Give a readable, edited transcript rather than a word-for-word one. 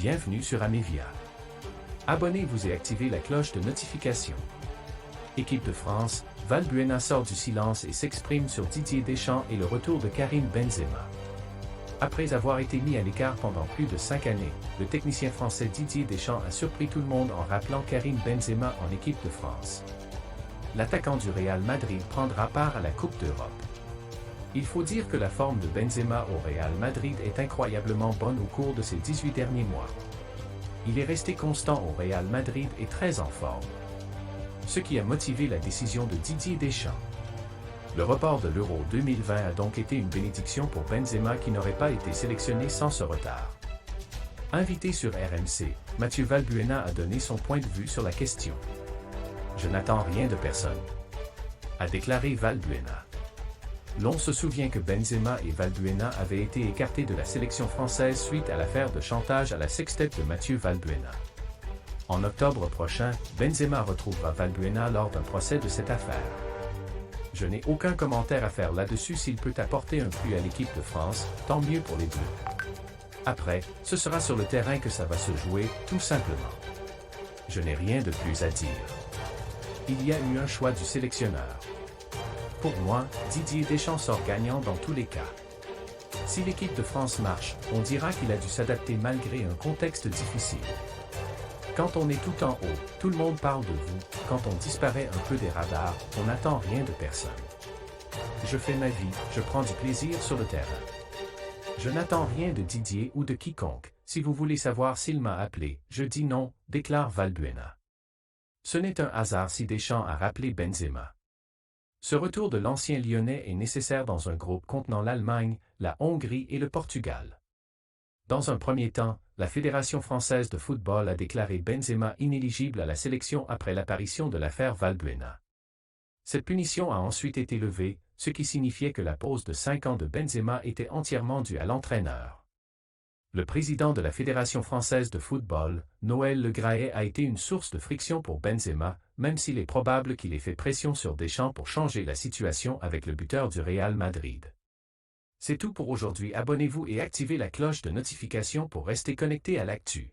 Bienvenue sur Amevia. Abonnez-vous et activez la cloche de notification. Équipe de France, Valbuena sort du silence et s'exprime sur Didier Deschamps et le retour de Karim Benzema. Après avoir été mis à l'écart pendant plus de 5 années, le technicien français Didier Deschamps a surpris tout le monde en rappelant Karim Benzema en équipe de France. L'attaquant du Real Madrid prendra part à la Coupe d'Europe. Il faut dire que la forme de Benzema au Real Madrid est incroyablement bonne au cours de ces 18 derniers mois. Il est resté constant au Real Madrid et très en forme. Ce qui a motivé la décision de Didier Deschamps. Le report de l'Euro 2020 a donc été une bénédiction pour Benzema qui n'aurait pas été sélectionné sans ce retard. Invité sur RMC, Mathieu Valbuena a donné son point de vue sur la question. « Je n'attends rien de personne », a déclaré Valbuena. L'on se souvient que Benzema et Valbuena avaient été écartés de la sélection française suite à l'affaire de chantage à la sextette de Mathieu Valbuena. En octobre prochain, Benzema retrouvera Valbuena lors d'un procès de cette affaire. Je n'ai aucun commentaire à faire là-dessus. S'il peut apporter un plus à l'équipe de France, tant mieux pour les Bleus. Après, ce sera sur le terrain que ça va se jouer, tout simplement. Je n'ai rien de plus à dire. Il y a eu un choix du sélectionneur. Pour moi, Didier Deschamps sort gagnant dans tous les cas. Si l'équipe de France marche, on dira qu'il a dû s'adapter malgré un contexte difficile. Quand on est tout en haut, tout le monde parle de vous. Quand on disparaît un peu des radars, on n'attend rien de personne. Je fais ma vie, je prends du plaisir sur le terrain. Je n'attends rien de Didier ou de quiconque. Si vous voulez savoir s'il m'a appelé, je dis non, déclare Valbuena. Ce n'est un hasard si Deschamps a rappelé Benzema. Ce retour de l'ancien Lyonnais est nécessaire dans un groupe contenant l'Allemagne, la Hongrie et le Portugal. Dans un premier temps, la Fédération française de football a déclaré Benzema inéligible à la sélection après l'apparition de l'affaire Valbuena. Cette punition a ensuite été levée, ce qui signifiait que la pause de 5 ans de Benzema était entièrement due à l'entraîneur. Le président de la Fédération française de football, Noël Le Graët, a été une source de friction pour Benzema, même s'il est probable qu'il ait fait pression sur Deschamps pour changer la situation avec le buteur du Real Madrid. C'est tout pour aujourd'hui. Abonnez-vous et activez la cloche de notification pour rester connecté à l'actu.